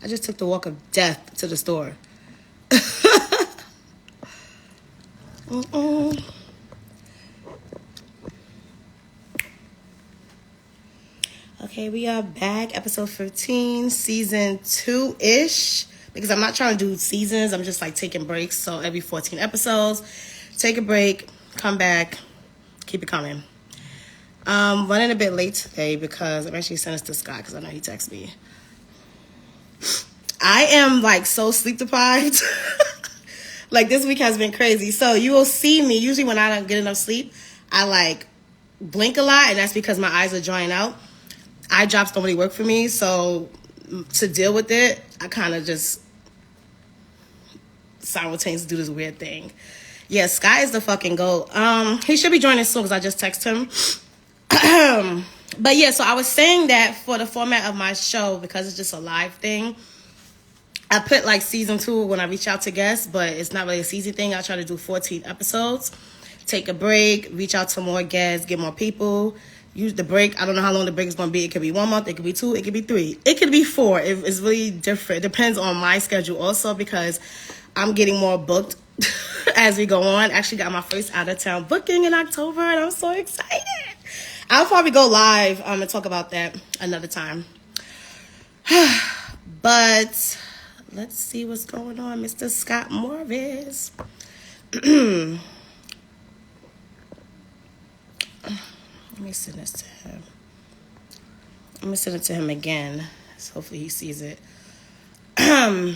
I just took the walk of death to the store. Mm-mm. Okay, we are back. Episode 15, season 2-ish. Because I'm not trying to do seasons. I'm just like taking breaks. So every 14 episodes, take a break, come back, keep it coming. Running a bit late today because I'm actually sending this to Scott because I know he texted me. I am like so sleep deprived. Like this week has been crazy. So you will see me usually when I don't get enough sleep. I like blink a lot, and that's because my eyes are drying out. Eye drops don't really work for me, so to deal with it, I kind of just simultaneously do this weird thing. Yeah, Sky is the fucking goat. He should be joining soon because I just texted him. But yeah, so I was saying that for the format of my show, because it's just a live thing, I put like season 2 when I reach out to guests, but it's not really a season thing. I try to do 14 episodes, take a break, reach out to more guests, get more people, use the break. I don't know how long the break is going to be. It could be 1 month, it could be 2, it could be 3, it could be 4. It's really different. It depends on my schedule also because I'm getting more booked as we go on. Actually got my first out of town booking in October and I'm so excited. I'll probably go live and talk about that another time. But let's see what's going on, Mr. Scott Morris. Let me send this to him. I'm gonna send it to him again. So hopefully he sees it. Oh,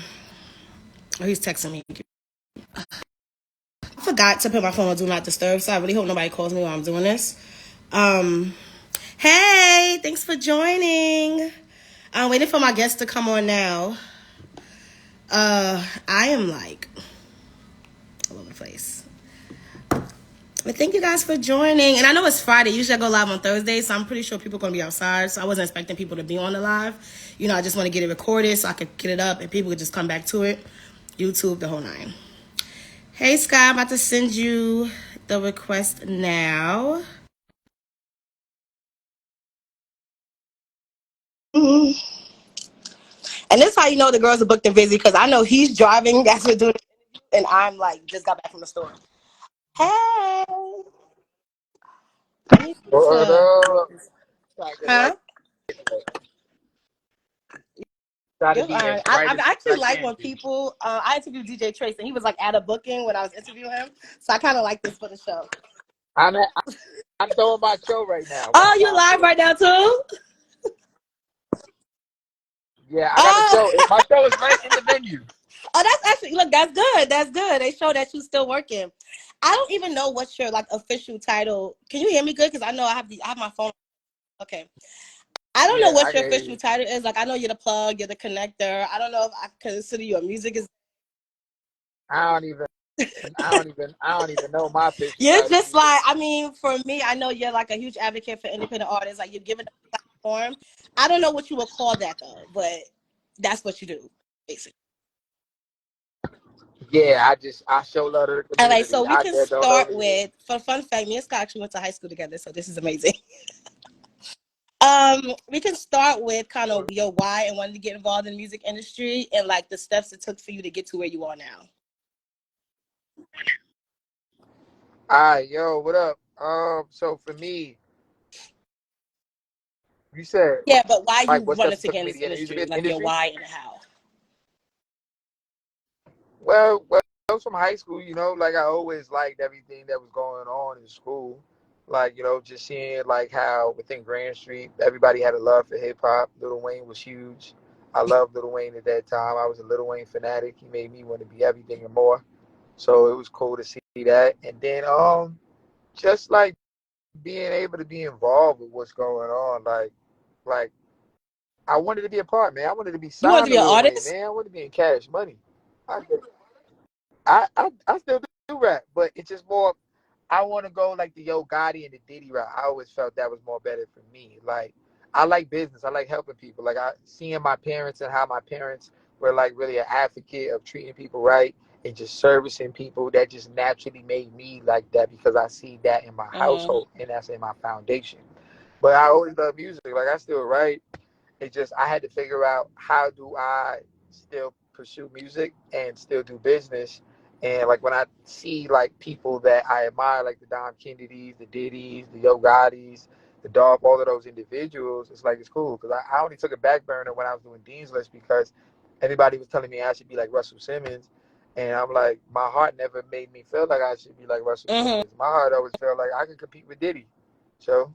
he's texting me. I forgot to put my phone on Do Not Disturb, so I really hope nobody calls me while I'm doing this. Hey, thanks for joining. I'm waiting for my guest to come on now. I am like all over the place. But thank you guys for joining. And I know it's Friday. Usually I go live on Thursday, so I'm pretty sure people are going to be outside. So I wasn't expecting people to be on the live. You know, I just want to get it recorded so I could get it up and people could just come back to it. YouTube, the whole 9. Hey, Sky, I'm about to send you the request now. And this is how you know the girls are booked and busy because I know he's driving as we're doing it, and I'm like, just got back from the store. Hey. I need What to. up? Try to get it right. Huh? Try to You're be as fine. bright I as actually I like can when be. people. I interviewed DJ Trace, and he was like at a booking when I was interviewing him. So I kind of like this for the show. I'm at, I'm doing my show right now. One Oh, of you my live shows. right now too? Yeah, I got a show. Oh, My show is right in the venue. oh, that's actually look. That's good. That's good. They show that you still working. I don't even know what's your like official title. Can you hear me good? Because I know I have my phone. Okay. I don't know Yeah, what I your can hear official you. title is. Like I know you're the plug, you're the connector. I don't know if I consider you a music is. I don't even. I don't even know my official You're title just either. like, I mean, for me, I know you're like a huge advocate for independent artists. Like you're giving them a platform. I don't know what you would call that though, but that's what you do, basically. Yeah, I show love to the All right, so community. we I can there don't know start me there. with, for fun fact, me and Scott actually went to high school together, so this is amazing. We can start with kind of your why and wanting to get involved in the music industry and like the steps it took for you to get to where you are now. Alright, yo, what up? So for me, you said Yeah, but why like you what steps wanted it to took get for in me to this get in the industry, music like your industry? why and how. Well, I was from high school, like I always liked everything that was going on in school. Like, just seeing like how within Grand Street, everybody had a love for hip hop. Lil Wayne was huge. I loved Lil Wayne at that time. I was a Lil Wayne fanatic. He made me want to be everything and more. So it was cool to see that. And then just like being able to be involved with what's going on. Like I wanted to be a part, man. I wanted to be You wanted to signed be to an Lil Wayne, artist? man. I wanted to be in Cash Money. I I still do rap, but it's just more. I want to go like the Yo Gotti and the Diddy route. I always felt that was more better for me. Like I like business. I like helping people. Like I seeing my parents and how my parents were like really an advocate of treating people right and just servicing people. That just naturally made me like that because I see that in my Mm-hmm. household and that's in my foundation. But I always love music. Like I still write It's just I had to figure out how do I still pursue music and still do business. And like when I see like people that I admire, like the Dom Kennedys, the Diddy's, the Yo Gotti's, the Dolph, all of those individuals, it's like it's cool because I only took a back burner when I was doing Dean's List because everybody was telling me I should be like Russell Simmons. And I'm like, my heart never made me feel like I should be like Russell Mm-hmm. Simmons. My heart always felt like I could compete with Diddy. So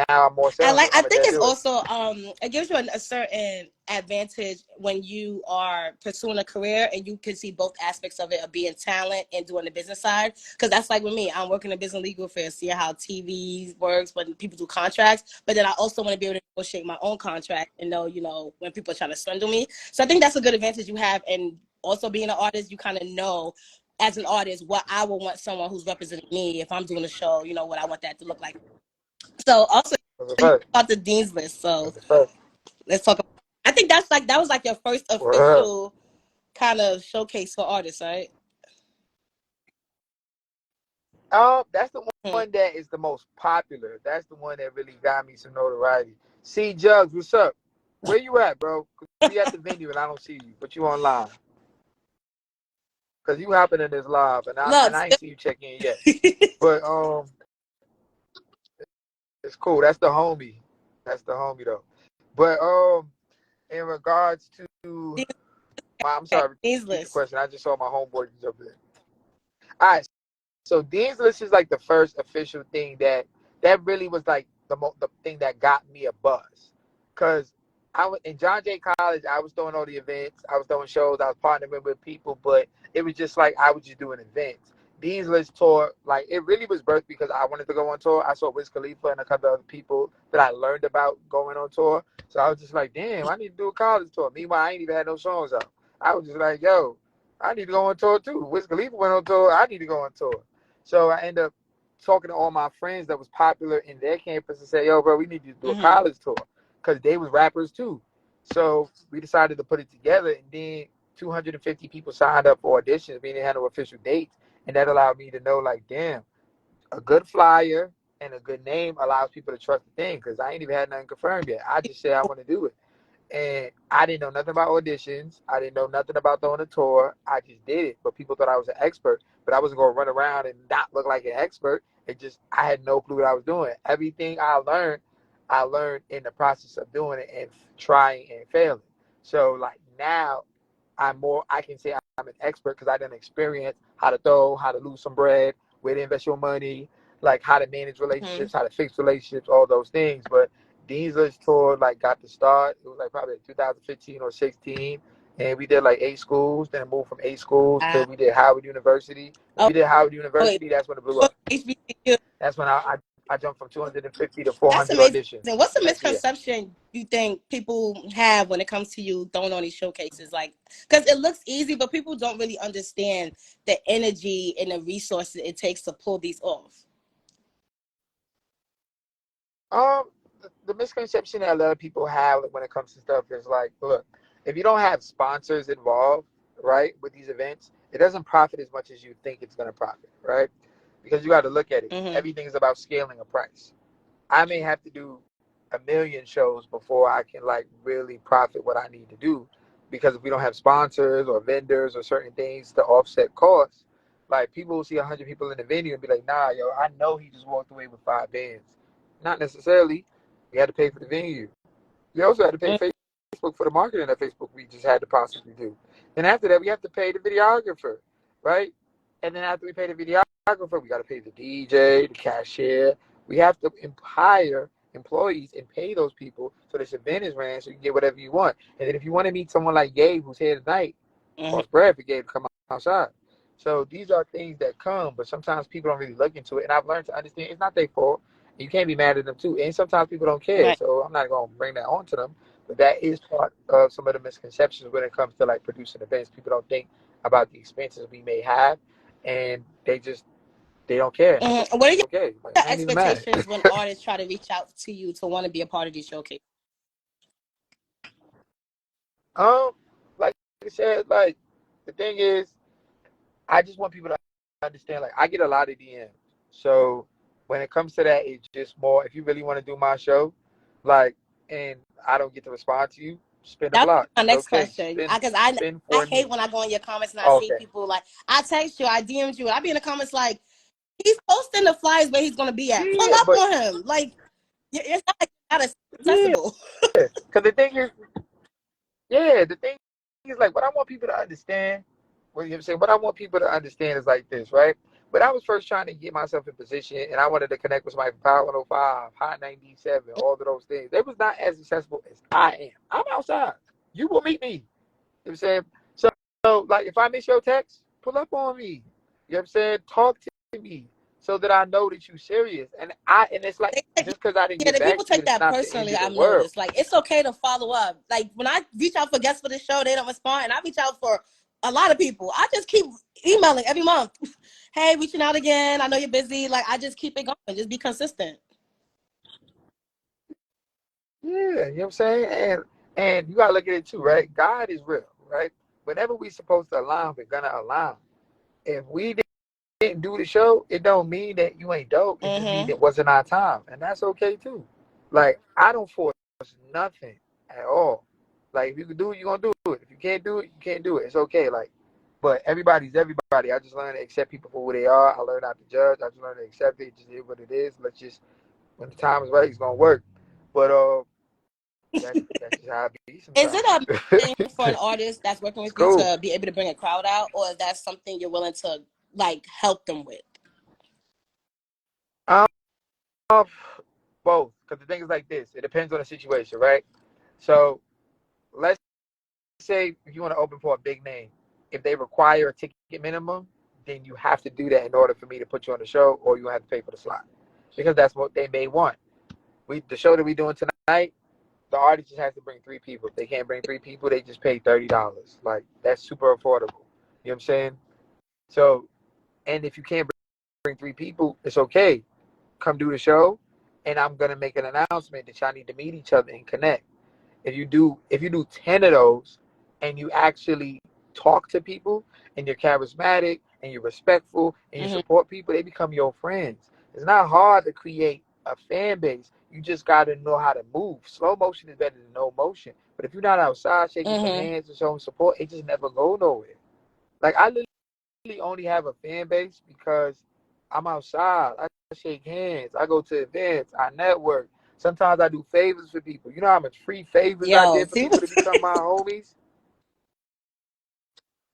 now I'm more And selling. like, I I'm gonna think dare it's do it. also it gives you a certain advantage when you are pursuing a career and you can see both aspects of it, of being talent and doing the business side. Because that's like with me, I'm working in business legal affairs, seeing how TV works when people do contracts, but then I also want to be able to negotiate my own contract and know, when people are trying to swindle me. So I think that's a good advantage you have. And also being an artist, you kind of know as an artist what I would want someone who's representing me if I'm doing a show, what I want that to look like. So also That's a you fact. about the Dean's List. So That's a fact. let's talk about. I think that was like your first Well, official kind of showcase for artists, right? that's the Hmm. one that is the most popular. That's the one that really got me some notoriety. See, Jugs, what's up? Where you at, bro? 'Cause we at the venue and I don't see you, but you online. Cause you hopping in this live and I Look, and I ain't see you check in yet. But it's cool. That's the homie. That's the homie though. But in regards to I'm sorry, Dean's repeat the List. question. I just saw my homeboy jump in. All right, so Dean's List is like the first official thing that really was like the thing that got me a buzz, cause I was in John Jay College. I was doing all the events. I was doing shows. I was partnering with people, but it was just like I was just doing events. Dean's List tour, like it really was birthed because I wanted to go on tour. I saw Wiz Khalifa and a couple other people that I learned about going on tour. So I was just like, damn, I need to do a college tour. Meanwhile, I ain't even had no songs out. I was just like, yo, I need to go on tour too. Wiz Khalifa went on tour. I need to go on tour. So I end up talking to all my friends that was popular in their campus and say, yo, bro, we need to do a Mm-hmm. college tour because they was rappers too. So we decided to put it together, and then 250 people signed up for auditions, meaning they had no official dates, and that allowed me to know, like, damn, a good flyer and a good name allows people to trust the thing because I ain't even had nothing confirmed yet. I just said I want to do it. And I didn't know nothing about auditions. I didn't know nothing about throwing a tour. I just did it. But people thought I was an expert. But I wasn't going to run around and not look like an expert. It just, I had no clue what I was doing. Everything I learned in the process of doing it and trying and failing. So, like, now I can say I'm an expert because I didn't experience how to throw, how to lose some bread, where to invest your money, like how to manage Mm-hmm. relationships, how to fix relationships, all those things. But Dean's List tour like got the start. It was like probably 2015 or 16, and we did like 8 schools. Then moved from 8 schools to we did Howard University. When Oh, we did Howard wait. University, that's when it blew For up. HBCU. That's when I jumped from 250 to That's 400 amazing. auditions What's the the next year. misconception you think people have when it comes to you throwing on these showcases? Like, because it looks easy, but people don't really understand the energy and the resources it takes to pull these off. The misconception that a lot of people have when it comes to stuff is like, look, if you don't have sponsors involved, right, with these events, it doesn't profit as much as you think it's going to profit, right? Because you got to look at it. Mm-hmm. Everything is about scaling a price. I may have to do a million shows before I can like really profit what I need to do. Because if we don't have sponsors or vendors or certain things to offset costs, like people will see 100 people in the venue and be like, nah, yo, I know he just walked away with 5 bands. Not necessarily. We had to pay for the venue. We also had to pay Facebook for the marketing that Facebook we just had to possibly do. Then after that, we have to pay the videographer, right? And then after we pay the videographer, we got to pay the DJ, the cashier. We have to hire employees and pay those people so this event is ran so you can get whatever you want. And then if you want to meet someone like Gabe who's here tonight, Mm-hmm. cost bread for Gabe to come outside. So these are things that come, but sometimes people don't really look into it. And I've learned to understand it's not their fault. You can't be mad at them too. And sometimes people don't care. Right. So I'm not going to bring that on to them. But that is part of some of the misconceptions when it comes to like producing events. People don't think about the expenses we may have, and they don't care, and Mm-hmm. What are it's your okay. Like, I ain't even mad. expectations when artists try to reach out to you to want to be a part of these showcases? um, like I said, like the thing is, I just want people to understand. Like I get a lot of DMs, so when it comes to that, it's just more. If you really want to do my show, like and I don't get to respond to you, spin the That block. was my It's next okay. question. Spin Because spin I for hate me. when I go in your comments and I see Okay. people like, I text you, I DM'd you, and I be in the comments like, he's posting the flyers where he's going to be at. Pull Yeah, up but on him. Like, it's not like you're not yeah, accessible. because the thing is, yeah, the thing is like what I want people to understand. What you know what I'm saying? What I want people to understand is like this, right? But I was first trying to get myself in position, and I wanted to connect with somebody from Power 105, Hot 97, all of those things. They was not as accessible as I am. I'm outside. You will meet me. You know what I'm saying? So like, if I miss your text, pull up on me. You know what I'm saying? Talk to me so that I know that you're serious. And it's like just because I didn't Yeah, get the back people to you, take it's that not the end personally. of the I've world. noticed. Like, it's okay to follow up. Like, when I reach out for guests for the show, they don't respond, and I reach out for a lot of people. I just keep emailing every month. Hey, reaching out again. I know you're busy. Like, I just keep it going. Just be consistent. Yeah, you know what I'm saying? And you gotta look at it too, right? God is real, right? Whenever we supposed to align, we're gonna align. If we didn't do the show, it don't mean that you ain't dope. It just means Mm-hmm. it wasn't our time. And that's okay too. Like I don't force nothing at all. Like if you can do it, you're gonna do it. If you can't do it, you can't do it. It's okay. Like but everybody's everybody. I just learned to accept people for who they are. I learned not to judge. I just learned to accept it. Just is what it is. Let's just when the time is right, it's gonna work. But that's just how it be Is it sometimes. a thing for an artist that's working It's with you cool. to be able to bring a crowd out, or is that something you're willing to like help them with? Um, both, because the thing is like this. It depends on the situation, right? So let's say if you want to open for a big name, if they require a ticket minimum, then you have to do that in order for me to put you on the show, or you have to pay for the slot, because that's what they may want. The show that we're doing tonight, the artist just has to bring 3 people. If they can't bring 3 people, they just pay $30. Like that's super affordable. You know what I'm saying? So, and if you can't bring 3 people, it's okay. Come do the show, and I'm gonna make an announcement that y'all need to meet each other and connect. If you do 10 of those, and you actually talk to people, and you're charismatic, and you're respectful, and you Mm-hmm. support people, they become your friends. It's not hard to create a fan base. You just gotta know how to move. Slow motion is better than no motion. But if you're not outside shaking some Mm-hmm. hands and showing support, it just never go nowhere. Like I literally only have a fan base because I'm outside. I shake hands. I go to events. I network. Sometimes I do favors for people. You know how much free favors I Yo, did for see, people to become my homies?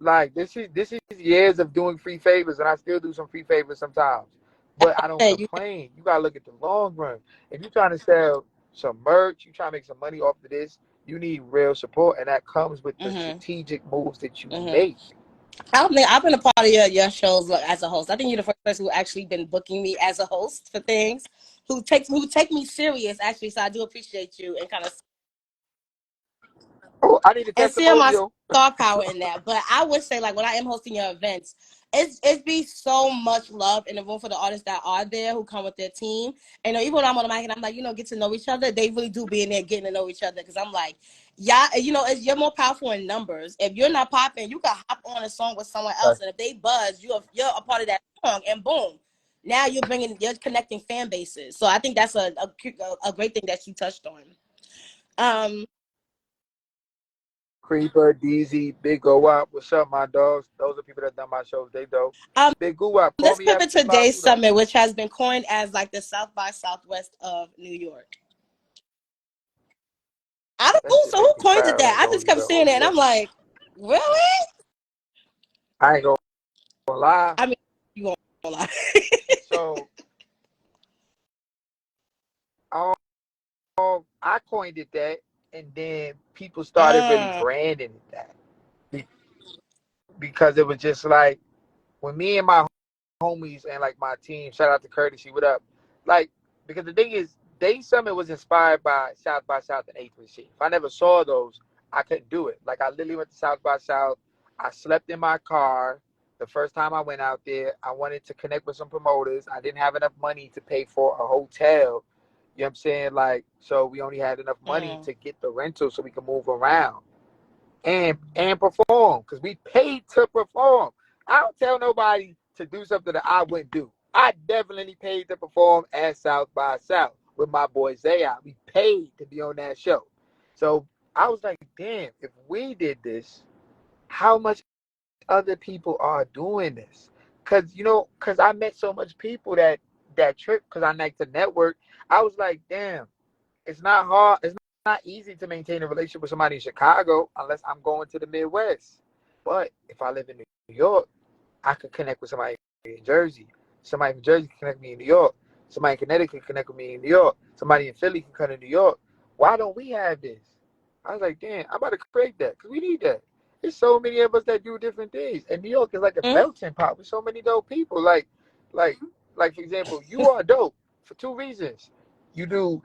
Like this is years of doing free favors, and I still do some free favors sometimes. But I don't you. complain. You gotta look at the long run. If you're trying to sell some merch, you trying to make some money off of this, you need real support, and that comes with the Mm-hmm. strategic moves that you Mm-hmm. make. I've been a part of your shows as a host. I think you're the first person who actually been booking me as a host for things, who take me serious actually. So I do appreciate you and kind of Oh, I need a and seeing my testimonial. star power in that. But I would say, like, when I am hosting your events, it's be so much love in the room for the artists that are there who come with their team. And even when I'm on the mic and I'm like, get to know each other, they really do be in there getting to know each other. Because I'm like, yeah, you're more powerful in numbers. If you're not popping, you can hop on a song with someone else, and if they buzz, you're a part of that song, and boom. Now you're connecting fan bases. So I think that's a great thing that you touched on. Um, Creeper, DZ, Big Go Up. What's up, my dogs? Those are people that done my shows. They dope. um, Big Go Up. Call let's me pivot after to Babu today's though. summit, which has been coined as like the South by Southwest of New York. I don't That know, shit so who make me coined it proud. I that? ain't I gonna just even kept seeing it, hold and you I'm up. like, really? I ain't gonna lie. I mean, you won't lie. So I coined it that, and then people started really uh, branding it that because it was just like when me and my homies and like my team, shout out to Courtesy, what up? Like, because the thing is, Day Summit was inspired by South and A3C. If I never saw those, I couldn't do it. Like, I literally went to South by South. I slept in my car the first time I went out there. I wanted to connect with some promoters. I didn't have enough money to pay for a hotel. You know what I'm saying? Like, so we only had enough money mm, to get the rental so we could move around and perform because we paid to perform. I don't tell nobody to do something that I wouldn't do. I definitely paid to perform at South by South with my boy Zaya. We paid to be on that show. So I was like, damn, if we did this, how much other people are doing this? Cause I met so much people that trip because I like to network. I was like, damn, it's not hard. It's not easy to maintain a relationship with somebody in Chicago unless I'm going to the Midwest. But if I live in New York, I could connect with somebody in Jersey. Somebody from Jersey can connect with me in New York. Somebody in Connecticut can connect with me in New York. Somebody in Philly can come to New York. Why don't we have this? I was like, damn, I'm about to create that because we need that. There's so many of us that do different things, and New York is like a melting pot with so many dope people. Like, like for example, you are dope for two reasons. You do,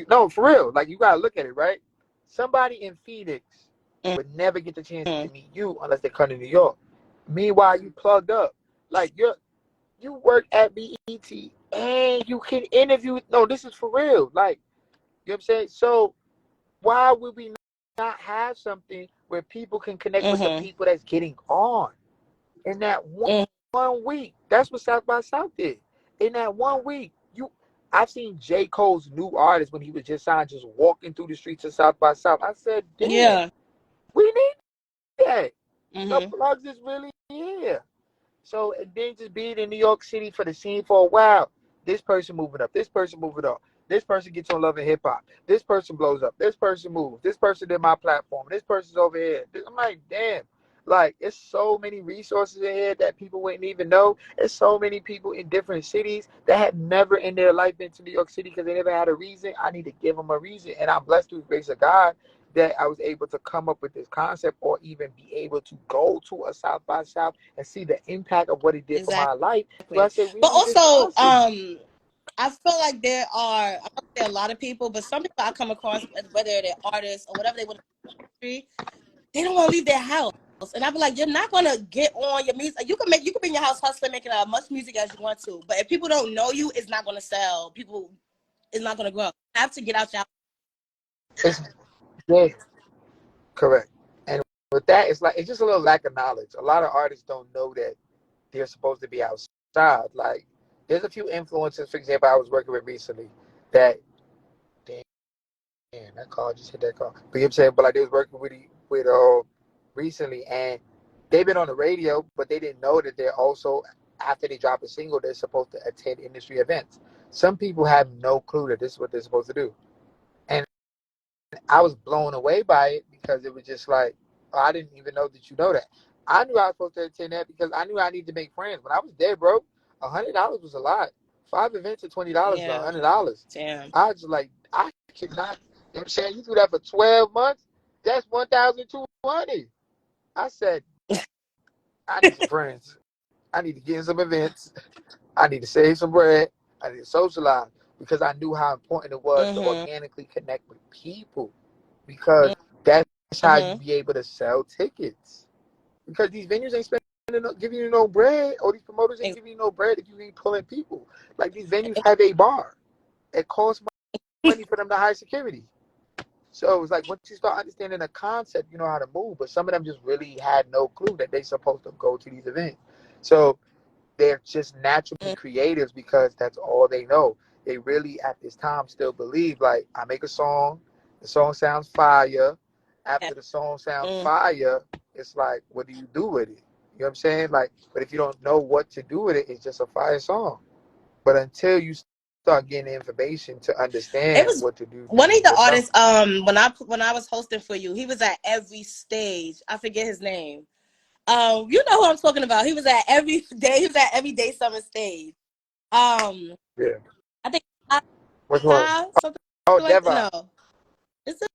no, for real. Like you gotta look at it, right? Somebody in Phoenix would never get the chance to meet you unless they come to New York. Meanwhile, you plugged up. Like you work at BET and you can interview. No, this is for real. Like, you know what I'm saying? So why would we not have something where people can connect with the people that's getting on in that one week? That's what South by South did. In that one week, I've seen J. Cole's new artist when he was just signed, just walking through the streets of South by South. I said, damn, we need that. The plugs is really here. So and then just being in New York City for the scene for a while. This person moving up. This person moving up. This person gets on Love and Hip Hop. This person blows up. This person moves. This person did my platform. This person's over here. I'm like, damn. Like, it's so many resources in here that people wouldn't even know. There's so many people in different cities that had never in their life been to New York City because they never had a reason. I need to give them a reason. And I'm blessed through the grace of God that I was able to come up with this concept or even be able to go to a South by South and see the impact of what it did for my life. So I said, we But need this also, constantly. I feel like there are a lot of people, but some people I come across, whether they're artists or whatever they want to do, they don't want to leave their house. And I be like, you're not gonna get on your music. You can be in your house hustling, making as much music as you want to. But if people don't know you, it's not gonna sell. It's not gonna grow. You have to get out your It's, yeah, correct. And with that, it's just a little lack of knowledge. A lot of artists don't know that they're supposed to be outside. Like, there's a few influencers, for example, I was working with recently that, damn, that call just hit that call. But you know what I'm saying? But like, they was working with recently, and they've been on the radio, but they didn't know that they're also, after they drop a single, they're supposed to attend industry events. Some people have no clue that this is what they're supposed to do. And I was blown away by it because it was just like, oh, I didn't even know that you know that. I knew I was supposed to attend that because I knew I needed to make friends. When I was there, bro, $100 was a lot. 5 events at $20 is $100. damn. I was just like, I could not. You know what I'm saying? You do that for 12 months, that's 1,200. I said, I need some friends. I need to get in some events. I need to save some bread. I need to socialize because I knew how important it was to organically connect with people because that's how you be able to sell tickets. Because these venues ain't giving you no bread, or these promoters ain't giving you no bread if you ain't pulling people. Like, these venues have a bar. It costs money for them to hire security. So it's like once you start understanding the concept, you know how to move. But some of them just really had no clue that they're supposed to go to these events. So they're just naturally creatives because that's all they know. They really at this time still believe like I make a song, the song sounds fire. After the song sounds fire, it's like, what do you do with it? You know what I'm saying? Like, but if you don't know what to do with it, it's just a fire song. But until you start getting information to It understand was what to do, one then of you the wouldn't know. artists. When I was hosting for you, he was at every stage. I forget his name. You know who I'm talking about. He was at every day. He was at every day summer stage. Yeah. I think What's wrong? something Oh, like that. Deva. No, is it?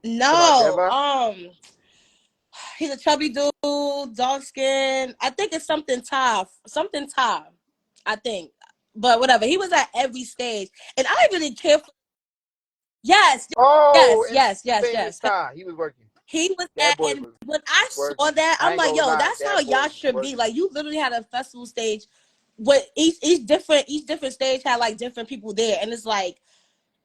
Talking about No. Deva? He's a chubby dude, dark skin. I think it's something tough. Something tough. I think. But whatever. He was at every stage. And I didn't really care for yes, Oh, yes, in yes, yes, famous yes. time. He was working. He was That boy and was when I saw working. that, I I'm ain't like, gonna yo, lie. that's how That boy y'all was should be. working. Like you literally had a festival stage with each different stage had like different people there. And it's like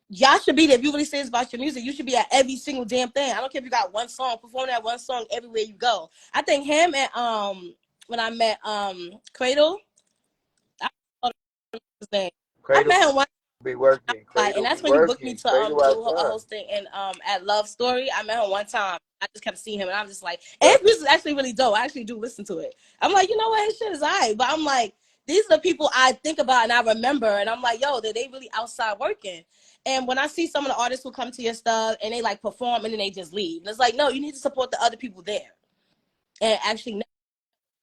y'all should be there. If you really serious about your music, you should be at every single damn thing. I don't care if you got one song, perform that one song everywhere you go. I think him and when I met Cradle, I thought it his name? I Cradle met him one. be working. Like, and Cradle that's be when you booked me working. to Cradle do a outside. hosting in at Love Story. I met him one time. I just kept seeing him, and I'm just like, and Right. his music is actually really dope. I actually do listen to it. I'm like, you know what, his shit is alright. But I'm like, these are the people I think about and I remember, and I'm like, yo, they really outside working. And when I see some of the artists who come to your stuff and they like perform and then they just leave, and it's like, no, you need to support the other people there. And actually,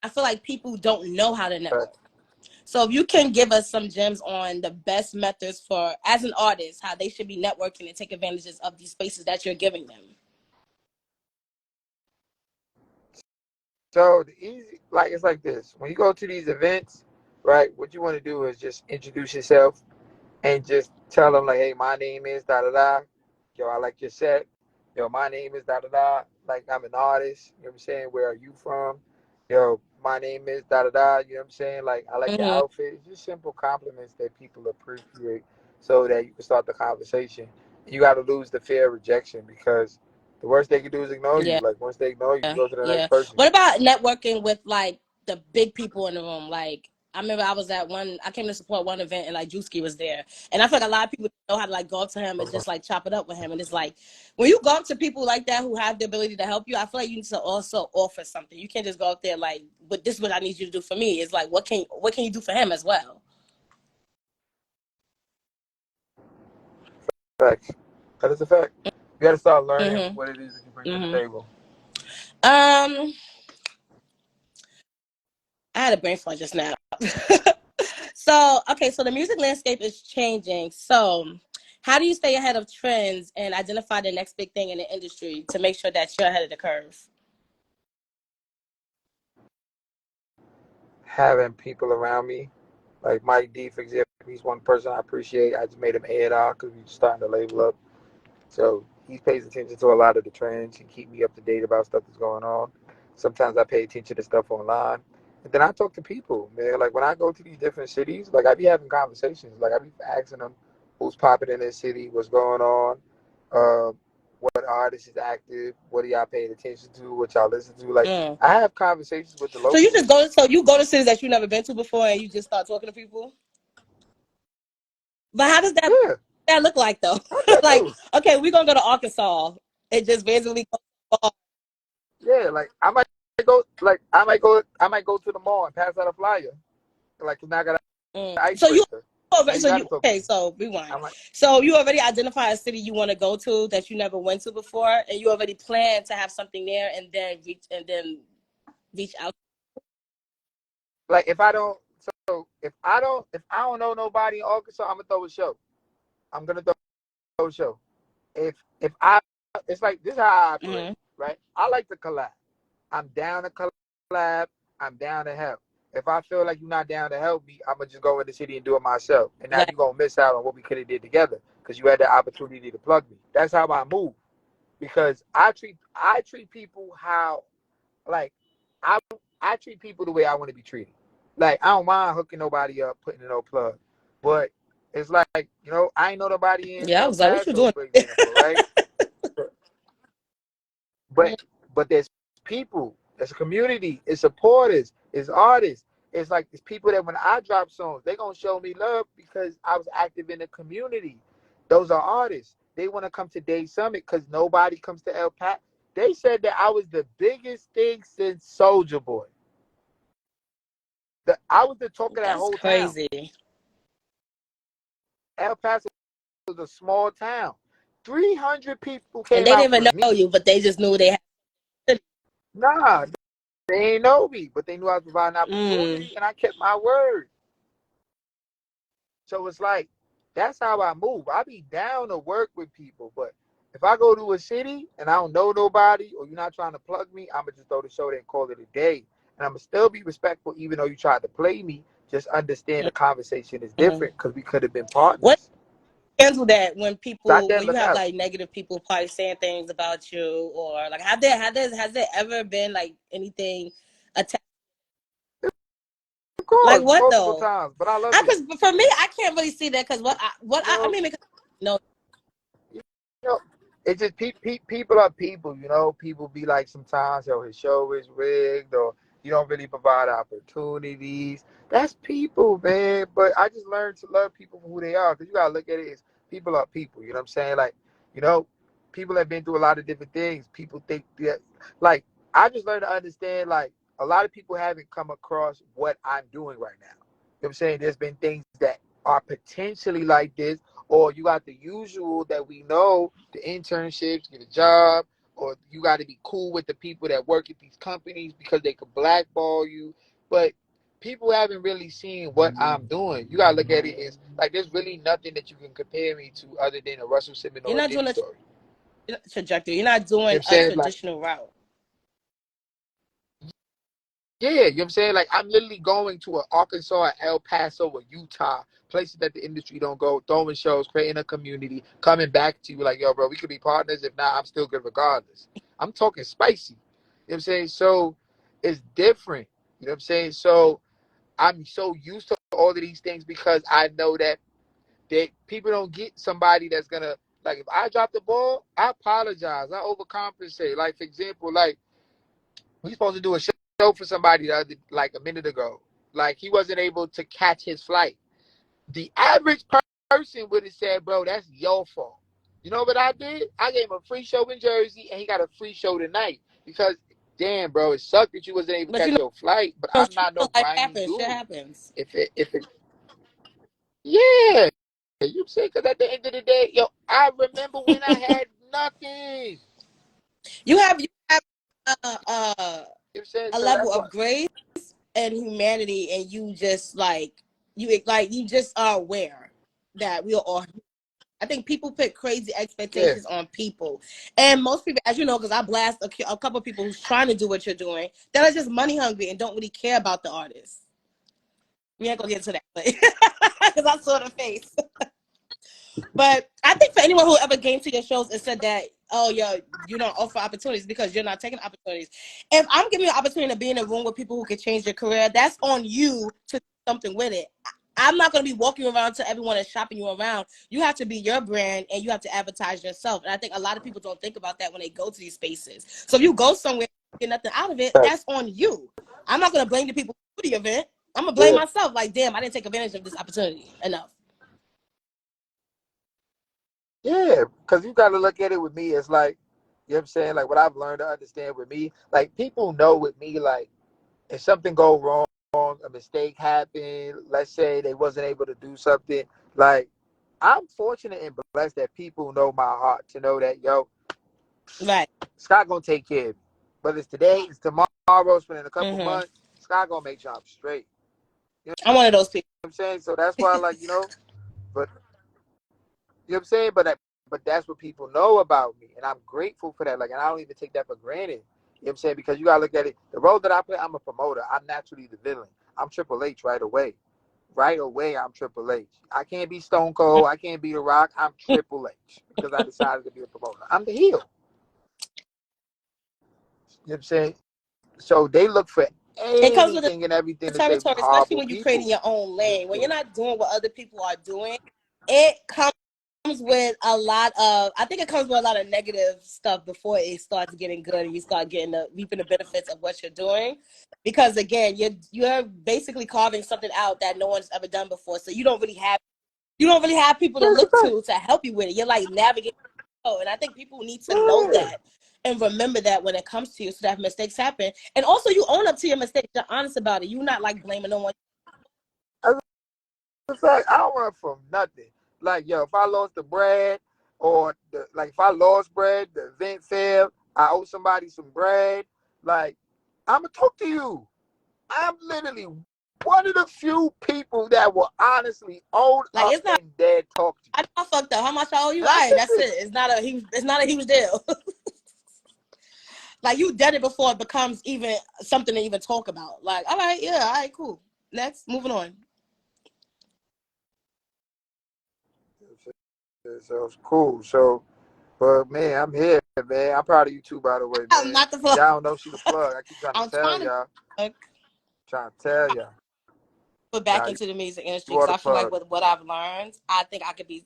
I feel like people don't know how to network. Right. So if you can give us some gems on the best methods for, as an artist, how they should be networking and take advantages of these spaces that you're giving them. So the easy, like it's like this. When you go to these events, right? What you want to do is just introduce yourself and just tell them like, hey, my name is da da da. Yo, I like your set. Yo, my name is da da da. Like I'm an artist. You know what I'm saying? Where are you from? Yo, my name is da da da. You know what I'm saying? Like I like your Mm-hmm. outfit. It's just simple compliments that people appreciate, so that you can start the conversation. You got to lose the fear of rejection because the worst they can do is ignore you. Yeah, Like once they ignore you, you go to the next yeah. person. What about networking with like the big people in the room? Like I remember I was at one. I came to support one event and like Drewski was there, and I feel like a lot of people know how to like go up to him and just like chop it up with him. And it's like when you go up to people like that who have the ability to help you, I feel like you need to also offer something. You can't just go up there like, "But this is what I need you to do for me." It's like, what can you do for him as well? Facts. That is a fact. You got to start learning Mm-hmm. what it is that you bring to the Mm-hmm. table. Um, I had a brain fart just now. So, okay, so the music landscape is changing. So, how do you stay ahead of trends and identify the next big thing in the industry to make sure that you're ahead of the curve? Having people around me, like Mike D, for example, he's one person I appreciate. I just made him A&R because we're starting to label up. So he pays attention to a lot of the trends and keep me up to date about stuff that's going on. Sometimes I pay attention to stuff online. And then I talk to people, man. Like when I go to these different cities, like I be having conversations. Like I be asking them who's popping in their city, what's going on, uh, what artist is active, what are y'all paying attention to, what y'all listen to. Like Mm. I have conversations with the So you locals. just go. So you go to cities that you've never been to before, and you just start talking to people. But how does Yeah, that look like though? I Like, do. okay, we're gonna go to Arkansas. It just basically. Yeah, like I might go to the mall and pass out a flyer. Like, now I got Mm. an So you icebreaker. Now already. you So got you to talk to okay? me. So rewind. I'm like, So you already identify a city you want to go to that you never went to before, and you already plan to have something there, and then reach out. like if I don't know nobody in Arkansas, I'm gonna throw a show. I'm gonna throw a show. If I, it's like this is how I operate, Mm-hmm. right? I like to collab. I'm down to collab. I'm down to help. If I feel like you're not down to help me, I'm gonna just go in the city and do it myself. And now Like, you're gonna miss out on what we could have did together because you had the opportunity to plug me. That's how I move because I treat people how like I I treat people the way I want to be treated. Like I don't mind hooking nobody up, putting in no plug, but it's like I ain't know nobody in yeah, I El was like, what you Paso, doing? for example, right? But there's people, there's a community, it's supporters, it's artists. It's like it's people that when I drop songs, they gonna show me love because I was active in the community. Those are artists. They want to come to Day Summit because nobody comes to El Paso. They said that I was the biggest thing since Soldier Boy. I was the talk of that That's whole town. crazy. El Paso was a small town. 300 people And came they out didn't for even know me. you, but they just knew they had. Nah, they ain't know me, but they knew I was providing Mm. opportunity, and I kept my word. So it's like that's how I move. I be down to work with people, but if I go to a city and I don't know nobody, or you're not trying to plug me, I'ma just throw the show there and call it a day. And I'ma still be respectful, even though you tried to play me. Just understand the conversation is Mm-hmm. different because we could have been What partners. handle that when So I when didn't you look have out. like negative people probably saying things about you, or like has there ever been like anything attack? Of Like course, what multiple though? times, but I love it. Because for me, I can't really see that because You I know, mean, because, no. you know, it's just people are people. You know, people be like sometimes, his show is rigged, or You don't really provide opportunities. That's people, man. But I just learned to love people for who they are. Because you gotta look at it as people are people. You know what I'm saying? Like, you know, people have been through a lot of different things. People think that, like, I just learned to understand, like, a lot of people haven't come across what I'm doing right now. You know what I'm saying? There's been things that are potentially like this, or you got the usual that we know, the internships, get a job, or you got to be cool with the people that work at these companies because they could blackball you. But people haven't really seen what I'm doing. You gotta look at it as like there's really nothing that you can compare me to other than a Russell Simmons You're or a not Diddy doing a story. trajectory. You're not You know what doing I'm a saying? Like, traditional route. yeah, you know what I'm saying? Like, I'm literally going to an Arkansas, a El Paso, or Utah, places that the industry don't go, throwing shows, creating a community, coming back to you like, yo, bro, we could be partners. If not, I'm still good regardless. I'm talking spicy. You know what I'm saying? So it's different. You know what I'm saying? So I'm so used to all of these things because I know that people don't get somebody that's gonna, like, if I drop the ball, I apologize. I overcompensate. Like, for example, like, we supposed to do a show for somebody the other, like, a minute ago. Like, he wasn't able to catch his flight. The average person would have said, bro, that's your fault. You know what I did? I gave him a free show in Jersey, and he got a free show tonight. Because, damn, bro, it sucked that you wasn't able to But catch your flight. But I'm not no life grimy happens. Shit dude. happens. If it, yeah, you see, because at the end of the day, yo, I remember when I had nothing. You have You said a so. That's level what. of grace and humanity, and you just you just are aware that we are all. I think people put crazy Yeah, expectations on people, and most people, as you know, because I blast a couple of people who's trying to do what you're doing, that are just money hungry and don't really care about the artist. We ain't gonna get into that, but because I saw the face. But I think for anyone who ever came to your shows and said that, oh, you don't offer opportunities because you're not taking opportunities. If I'm giving you an opportunity to be in a room with people who can change your career, that's on you to do something with it. I'm not going to be walking around to everyone and shopping you around. You have to be your brand and you have to advertise yourself. And I think a lot of people don't think about that when they go to these spaces. So if you go somewhere and get nothing out of it, that's on you. I'm not going to blame the people who do the event. I'm going to blame yeah, myself. Like, damn, I didn't take advantage of this opportunity enough. yeah. Because you got to look at it with me. It's like, you know what I'm saying? Like, what I've learned to understand with me, like, people know with me, like, if something go wrong, a mistake happened, let's say they wasn't able to do something, like, I'm fortunate and blessed that people know my heart to know that, yo, Right. Scott gonna take care of me. Whether it's today, it's tomorrow, it's been in a couple Mm-hmm. months, Scott gonna make sure I'm straight. You know I'm one of those people. what I'm saying? So that's why, like, but you know what I'm saying? But that's what people know about me. And I'm grateful for that. Like, and I don't even take that for granted. You know what I'm saying? Because you gotta look at it. The role that I play, I'm a promoter. I'm naturally the villain. I'm Triple H right away. Right away, I'm Triple H. I can't be Stone Cold. I can't be The Rock. I'm Triple H because I decided to be a promoter. I'm the heel. You know what I'm saying? So they look for It comes with anything and everything the to say we territory, especially horrible when you're creating people. your own lane. When you're not doing what other people are doing, it comes with a lot of. I think it comes with a lot of negative stuff before it starts getting good and you start getting reaping the benefits of what you're doing. Because again, you're basically carving something out that no one's ever done before. So you don't really have people to That's a look fact. to help you with it. You're like navigating. And I think people need to know that and remember that when it comes to you, so that mistakes happen. And also, you own up to your mistakes. You're honest about it. You're not like blaming no one. That's a fact. I don't run from nothing. Like, yo, if I lost the bread or like if I lost bread, the event failed, I owe somebody some bread, like, I'ma talk to you. I'm literally one of the few people that will honestly own Like up it's not. and dead talk to you. I fucked up. How much I owe you? And All I right, fix that's it. it. It's not a huge deal. Like you did it before it becomes even something to even talk about. Like, all right, yeah, all right, cool. Next, moving on. So it's cool. So, but man, I'm here, man. I'm proud of you too, by the way, I'm man. not the plug. Y'all don't know she the plug. I keep trying to I'm tell trying to y'all. plug, Trying to tell y'all. put back Nah, into the music industry you are because the I feel like plug. with what I've learned, I think I could be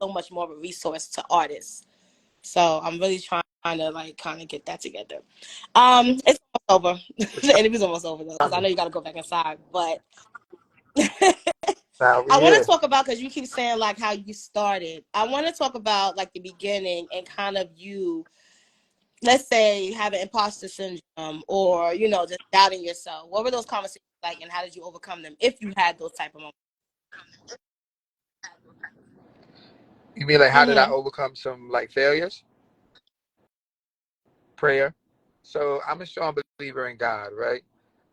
so much more of a resource to artists. So I'm really trying to like kind of get that together. It's almost over. The interview's almost over though, because I know you got to go back inside. But Now we I want to here. talk about, because you keep saying like how you started. I want to talk about like the beginning and kind of you, let's say, having imposter syndrome or just doubting yourself. What were those conversations like, and how did you overcome them if you had those type of moments? You mean like how did I Mm-hmm. overcome some like failures? Prayer. So I'm a strong believer in God, right?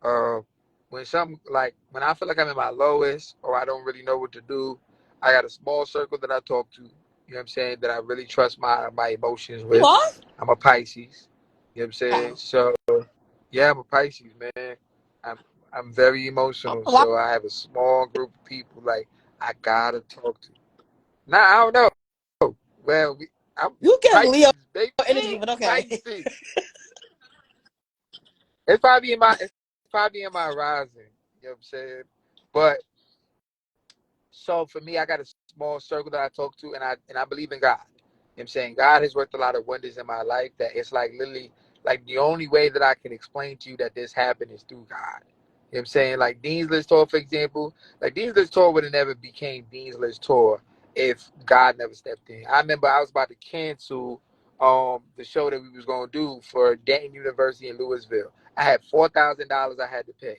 Uh, when I feel like I'm in my lowest or I don't really know what to do, I got a small circle that I talk to. You know what I'm saying? That I really trust my emotions You with. are? I'm a Pisces. You know what I'm saying? Wow. So yeah, I'm a Pisces, man. I'm I'm very emotional, Wow. so I have a small group of people like I gotta talk to. Now I don't know. Well, I'm You get Leo Pisces, baby, energy, but okay. Pisces. It's probably in my rising. You know what I'm saying? But so for me, I got a small circle that I talk to, and I believe in God. You know what I'm saying? God has worked a lot of wonders in my life that it's like literally like the only way that I can explain to you that this happened is through God. You know what I'm saying? Like Dean's List Tour, for example, like Dean's List Tour would have never became Dean's List Tour if God never stepped in. I remember I was about to cancel the show that we was gonna do for Denton University in Louisville. I had $4,000 I had to pay.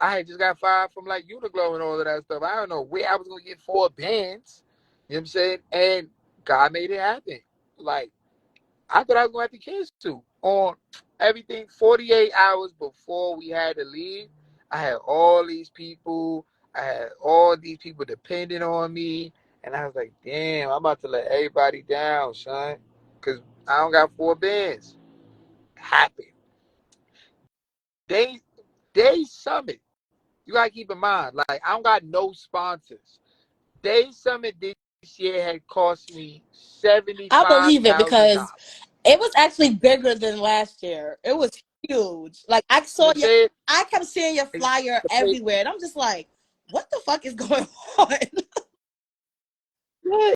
I had just got fired from like Uniqlo and all of that stuff. I don't know where I was gonna get 4 bands. You know what I'm saying? And God made it happen. Like I thought I was gonna have to cancel on everything 48 hours before we had to leave. I had all these people. I had all these people depending on me. And I was like, damn, I'm about to let everybody down, son. Cause I don't got 4 bands. Happen. They Summit. You gotta keep in mind, like I don't got no sponsors. Day Summit this year had cost me seventy I five believe it, thousand because dollars. it was actually bigger than last year. It was huge. Like I You know what saw I'm your, saying? I kept seeing your It's flyer to pay, everywhere, and I'm just like, what the fuck is going on? yeah, you know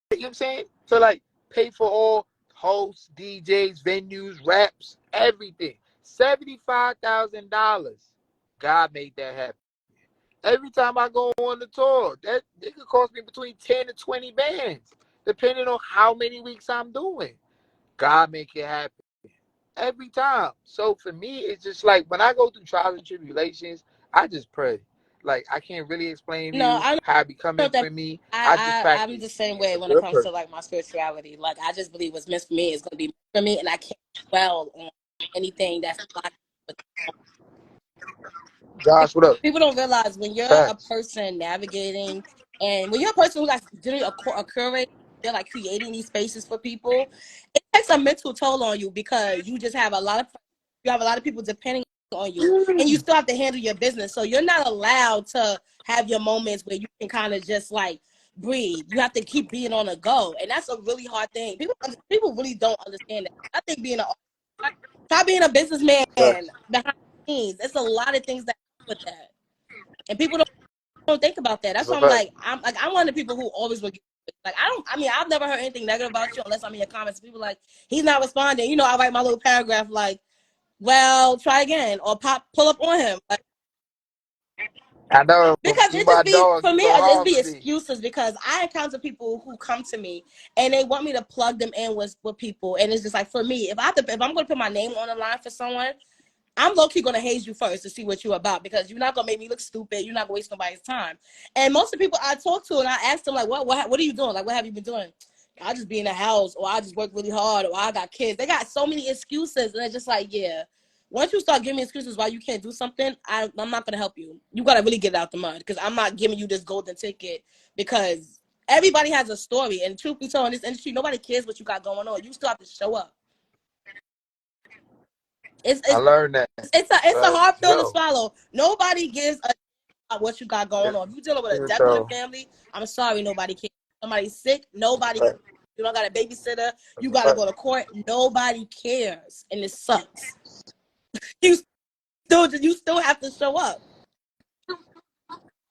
what I'm saying? So like pay for all hosts, DJs, venues, raps, everything. $75,000. God made that happen. Every time I go on the tour, that it could cost me between 10 to 20 bands, depending on how many weeks I'm doing. God make it happen every time. So for me, it's just like when I go through trials and tribulations, I just pray. Like I can't really explain to No, you I know how it be coming that. for me. I just I'm practice the same being way a when it good comes to person. like my spirituality. Like I just believe what's meant for me is going to be meant for me, and I can't dwell on anything that's blocking. Josh, what up? People don't realize when you're a Facts. person navigating, and when you're a person who's like generally a curator, they're like creating these spaces for people. It takes a mental toll on you, because you have a lot of people depending on you, and you still have to handle your business. So you're not allowed to have your moments where you can kind of just like breathe. You have to keep being on the go, and that's a really hard thing. People really don't understand that. I think being a try being a businessman behind Facts. the scenes. There's a lot of things that come with that, and people don't think about that. That's That's a why fact. I'm one of the people who always will. Like I mean, I've never heard anything negative about you unless I'm in your comments. People like, he's not responding. I write my little paragraph like, well, try again, or pull up on him. Like, I know because you it my just be, dog. for You me, go it just hard be for me. excuses, because I encounter people who come to me and they want me to plug them in with people, and it's just like, for me, if I'm going to put my name on the line for someone, I'm low key gonna haze you first to see what you're about, because you're not gonna make me look stupid. You're not gonna waste nobody's time. And most of the people I talk to, and I ask them like, what are you doing? Like, what have you been doing? I just be in the house, or I just work really hard, or I got kids. They got so many excuses, and it's just like, yeah. Once you start giving me excuses why you can't do something, I'm not gonna help you. You gotta really get it out the mud, because I'm not giving you this golden ticket, because everybody has a story, and truth be told, in this industry, nobody cares what you got going on. You still have to show up. It's I it's learned that. it's a hard pill to Yo, swallow. Nobody gives a about what you got going on. If you're dealing with a death in the so family, I'm sorry, nobody cares. Somebody's sick, nobody cares. that's You don't got a babysitter, you a got to fact. go to court, nobody cares, and it sucks. You you still have to show up,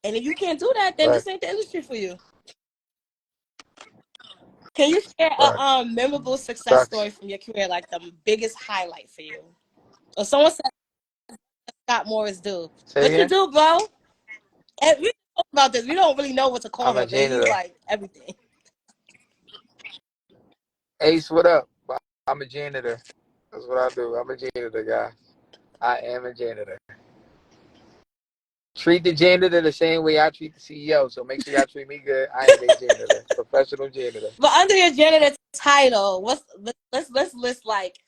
and if you can't do that, then Right. this ain't the industry for you. Can you share Right. a memorable success Sucks. story from your career, like the biggest highlight for you? Or someone said Scott Morris do. Say What you again? do, bro? And we talk about this. We don't really know what to call I'm a him, but he's janitor. like everything. Ace, what up? I'm a janitor. That's what I do. I'm a janitor, guy. I am a janitor. Treat the janitor the same way I treat the CEO. So make sure y'all treat me good. I am a janitor, professional janitor. But under your janitor title, let's list like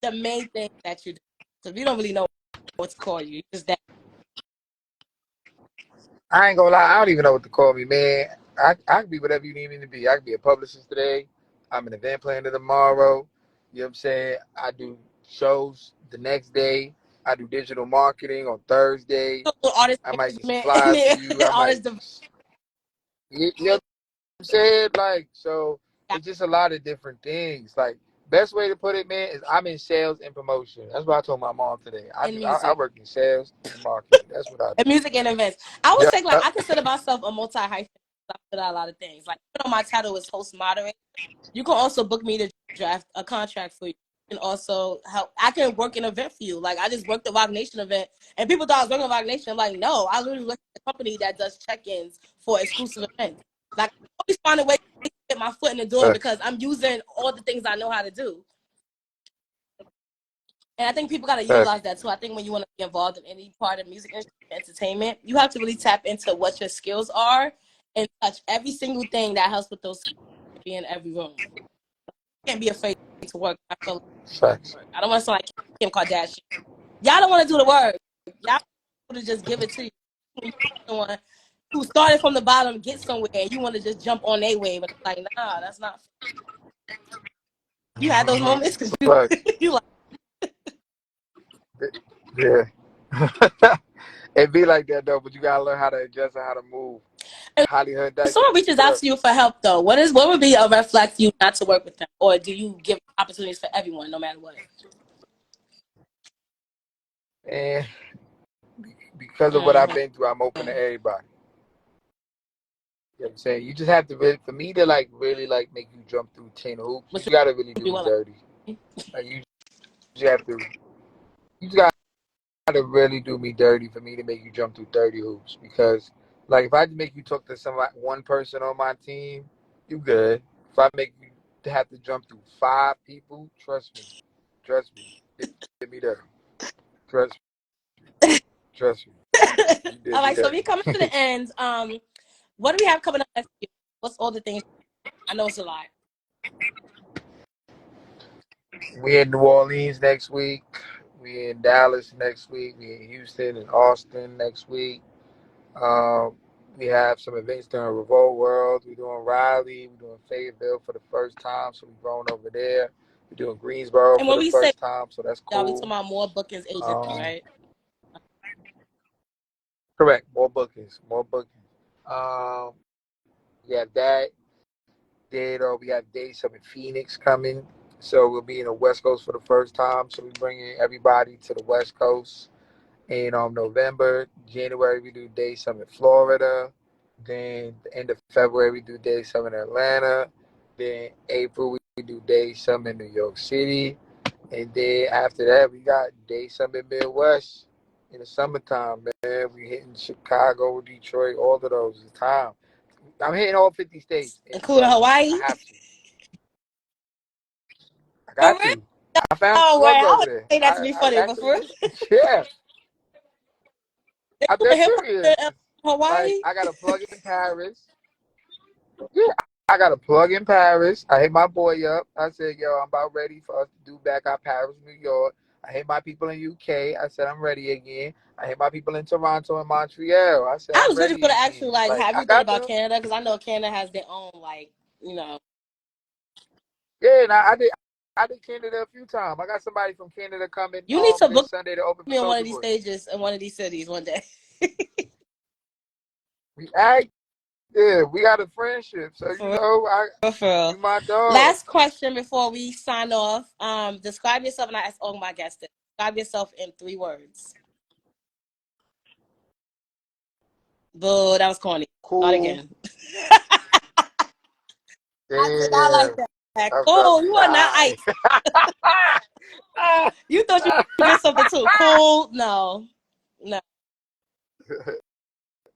the main thing that you do. Because we don't really know what to call you. Just that. I ain't gonna lie. I don't even know what to call me, man. I can be whatever you need me to be. I can be a publicist today. I'm an event planner tomorrow. You know what I'm saying? I do shows the next day. I do digital marketing on Thursday. Artist I might get some management flyers for you. and I might, artist development. you know what I'm saying? Like, so it's just a lot of different things. Like, best way to put it, man, is I'm in sales and promotion. That's what I told my mom today. And I music. work in sales and marketing. That's what I And do. music and events. I would Yep. say like I consider myself a multi hyphen. I put out a lot of things. Like even though my title is host moderator, you can also book me to draft a contract for you. You can also help. I can work an event for you. Like I just worked the Rock Nation event, and people thought I was working Rock Nation. I'm like, no, I literally work at a company that does check-ins for exclusive events. Like I always find a way to get my foot in the door Facts. because I'm using all the things I know how to do. And I think people got to Facts. utilize that too. I think when you want to be involved in any part of music industry, entertainment, you have to really tap into what your skills are and touch every single thing that helps with those skills to be in every room. You can't be afraid to work. I feel Facts. like I don't want to sound like Kim Kardashian. Y'all don't want to do the work. Y'all want to just give it to you. You someone who started from the bottom, get somewhere, and you want to just jump on their wave. But it's like, nah, that's not. You had those moments because you Facts. you like. Yeah. It be like that though, but you gotta learn how to adjust and how to move. Hollywood If Dyke, someone reaches what out up? to you for help, though, what would be a red flag for you not to work with them, or do you give opportunities for everyone, no matter what? And because of what I've Mm-hmm. been through, I'm open to everybody. You know what I'm saying? You just have to really, for me to like really like make you jump through 10 hoops, you Which gotta really would do be me what? dirty. Like you have to, you just gotta really do me dirty for me to make you jump through 30 hoops. Because like if I make you talk to somebody, one person on my team, you good. If I make you have to jump through 5 people, trust me, get me there. Trust, trust me, you All did me right, so we coming to dirty. the end. What do we have coming up next year? What's all the things? I know it's a lot. We in New Orleans next week. We in Dallas next week. We in Houston and Austin next week. Um, we have some events during Revolt World. We're doing Raleigh. We're doing Fayetteville for the first time, so we're going over there. We're doing Greensboro And for when the we say first time, so that's y'all, we talking cool. about more bookings agency, Um, right? correct. More bookings. More bookings. Um, we have that. Then we have days up in Phoenix coming. So we'll be in the West Coast for the first time. So we're bringing everybody to the West Coast. In November, January, we do Day Summit Florida. Then the end of February, we do Day Summit Atlanta. Then April, we do Day Summit New York City. And then after that, we got Day Summit Midwest in the summertime, man. We hitting Chicago, Detroit, all of those. It's time. I'm hitting all 50 states in the Including summer. I Hawaii. have to. I For got real? to. I found Oh, love wait. I over would there. say that to be I funny, but actually for real, do. Yeah, they I'm doing dead hip hop serious. in Like Hawaii. I got a plug in Paris. Yeah, I got a plug in Paris. I hit my boy up. I said, "Yo, I'm about ready for us to do back our Paris, New York." I hit my people in UK. I said, "I'm ready again." I hit my people in Toronto and Montreal. I said, I "I'm was literally ready gonna ask you, again." like, Like have I you thought got about them. Canada? Because I know Canada has their own, like, you know. Yeah, and I did. I did Canada a few times. I got somebody from Canada coming You need to this book Sunday to open for me on one Soldier of these Boy. stages in one of these cities one day. We act. Yeah, we got a friendship, so you For know, real, for you real. my dog. Last question before we sign off. Describe yourself, and I ask all my guests this. Describe yourself in 3 words. Boo, that was corny. Start Cool, again. I did not like Damn. that. I'm Cool. trying to You are not die. ice. You thought you would get something too cool? No. No.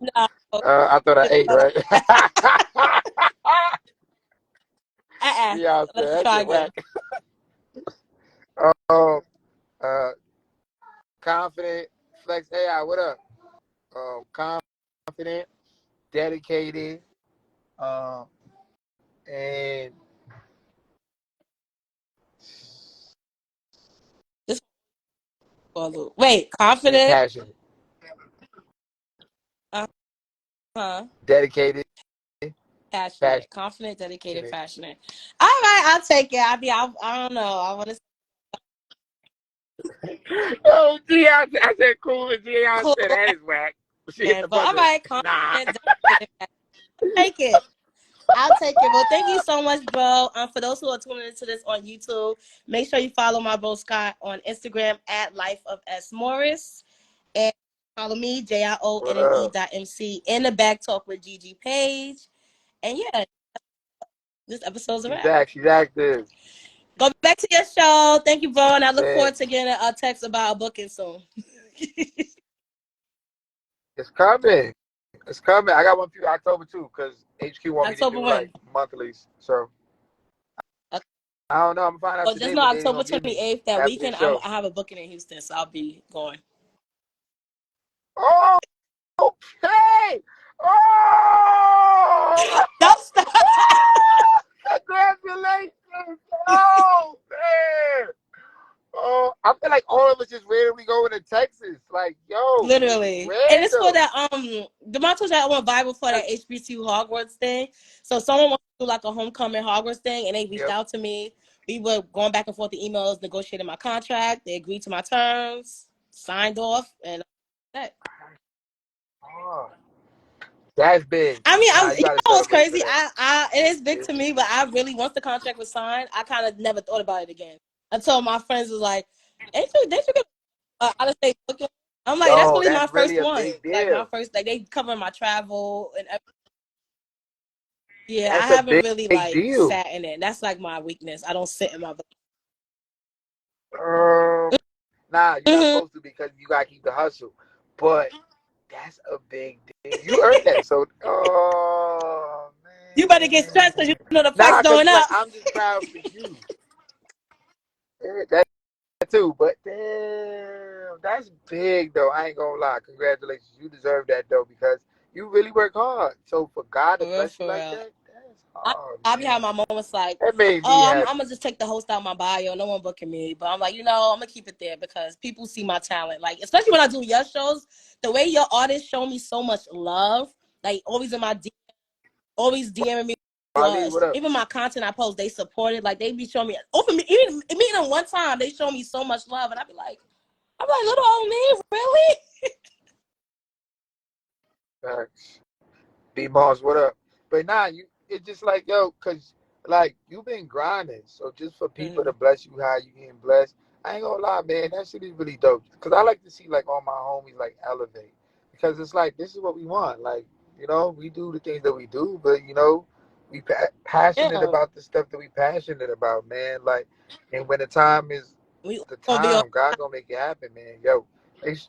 No. I thought I ate, right? Yeah, I said, Let's that try shit again. whack. Um, uh, confident, flex AI, what up? Confident, dedicated, um, and This wait, confident. passionate. Uh-huh. Dedicated, Passionate. Confident, dedicated, passionate. passionate. All right, I'll take it. I don't know. I want to Oh, G, I said cool, and G, I cool, said that is whack. She hit the but all buzzer. right, Nah. confident, dedicated, passionate. Take it. I'll take it. Well, thank you so much, bro. For those who are tuning into this on YouTube, make sure you follow my bro Scott on Instagram at Life of S Morris. And follow me, What up? JiOnne.MC in the Back Talk with JiJi page. And yeah, this episode's a She's wrap. back. She's active. Go back to your show. Thank you, bro. And I look Man, forward to getting a text about a booking soon. it's coming. It's coming. I got one for you October too, because HQ want me to October do like when? monthlies. So Okay. I don't know. I'm gonna find out Oh, just today know what they October gonna give me 28th, that after this weekend, show. I have a booking in Houston, so I'll be going. Oh, hey! Oh! Don't stop. Congratulations! Oh man! Oh, I feel like all of us just randomly going to Texas. Like, yo, this is Literally. And it's for random. that the mottos that went viral for that HBCU Hogwarts thing. So someone wants to do like a homecoming Hogwarts thing, and they reached Yep. out to me. We were going back and forth the emails, negotiating my contract. They agreed to my terms, signed off, and that. Oh, that's big. I mean, Nah, you you gotta know what's celebrate for crazy? that. It is big to me, but I really, once the contract was signed, I kind of never thought about it again until my friends was like, they should get out of state booking. I'm like, that's Yo, really my that's first really a one. big Like my deal. first, like they cover my travel and everything. Yeah, I That's a haven't big, really big like deal. sat in it. That's like my weakness. I don't sit in my book. Um, nah, you're not Mm-hmm. supposed to because you gotta keep the hustle. But that's a big deal. You earned that. So, oh You better get stressed because you man. know the price Nah, cause going it's like up. I'm just proud for you. That too, but damn, that's big though. I ain't gonna lie. Congratulations, you deserve that though because you really work hard. So for God to For real, bless you for like real. that, that's hard, I be man. having my moments like, That made me oh, I'm happy. gonna just take the host out my bio. No one booking me, but I'm like, I'm gonna keep it there because people see my talent. Like, especially when I do your shows, the way your artists show me so much love, like always in my always DMing me. Wally, what up? Even my content I post, they support it. Like they be showing me over me. Even meeting them one time, they show me so much love, and I'm like, little old me, really? Thanks. B Moss, what up? But nah, you it's just like yo, cause like you been grinding. So just for people to Mm-hmm. bless you how you getting blessed, I ain't gonna lie, man, that shit is really dope. Cause I like to see like all my homies like elevate. Because it's like this is what we want. Like, we do the things that we do, but we passionate Yeah, about the stuff that we passionate about, man. Like, and when the time is we the gonna be all. time, God gonna make it happen, man. Yo,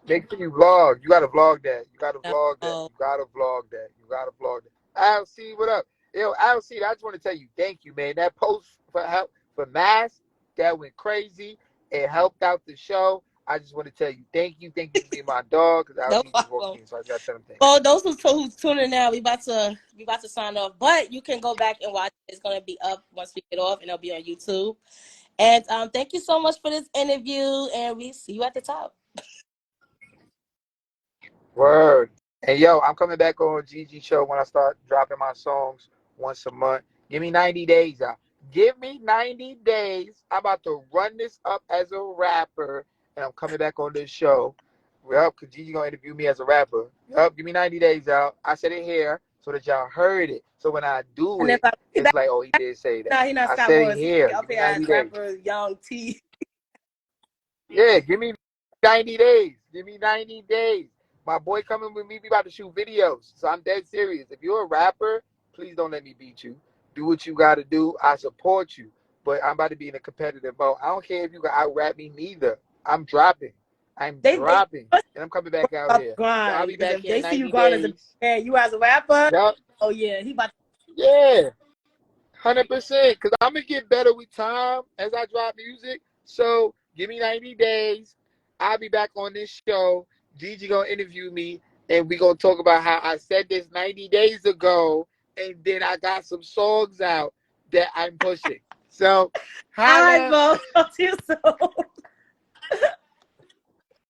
make sure you vlog. You gotta vlog that. You gotta vlog that. Oh, You gotta vlog that. You gotta vlog that. Al C, what up? Yo, Al C, I just want to tell you, thank you, man. That post for help for Mass, that went crazy. It helped out the show. I just want to tell you, thank you. Thank you for being my dog, because Al no C just walked problem. in, so I just gotta tell him thank you. Well, those who's tuning now, we about to sign off. But you can go back and watch. It's gonna be up once we get off, and it'll be on YouTube. And thank you so much for this interview, and we see you at the top. Word. And yo, I'm coming back on JiJi show when I start dropping my songs once a month. Give me 90 days out. Give me 90 days. I'm about to run this up as a rapper, and I'm coming back on this show. Well, because JiJi gonna interview me as a rapper. Yup, give me 90 days out. I said it here so that y'all heard it. So when I do And if it, I be it's back, like, oh, he did say that. no, he not I Scott said it Morris. He here. up Give me here 90 as days. rapper Young T. Yeah, give me 90 days. Give me 90 days. My boy coming with me. We about to shoot videos. So I'm dead serious. If you're a rapper, please don't let me beat you. Do what you got to do. I support you. But I'm about to be in a competitive mode. I don't care if you can out rap me neither. I'm dropping. I'm They dropping. And I'm coming back out up here. So I'll grind be because back if here in they see you 90 grind as a days. man, you as a rapper, Yup. oh yeah, he about. Yeah. 100%. Because I'm going to get better with time as I drop music. So give me 90 days. I'll be back on this show. JiJi going to interview me. And we going to talk about how I said this 90 days ago. And then I got some songs out that I'm pushing. So All right, holla. bro. Talk to you soon.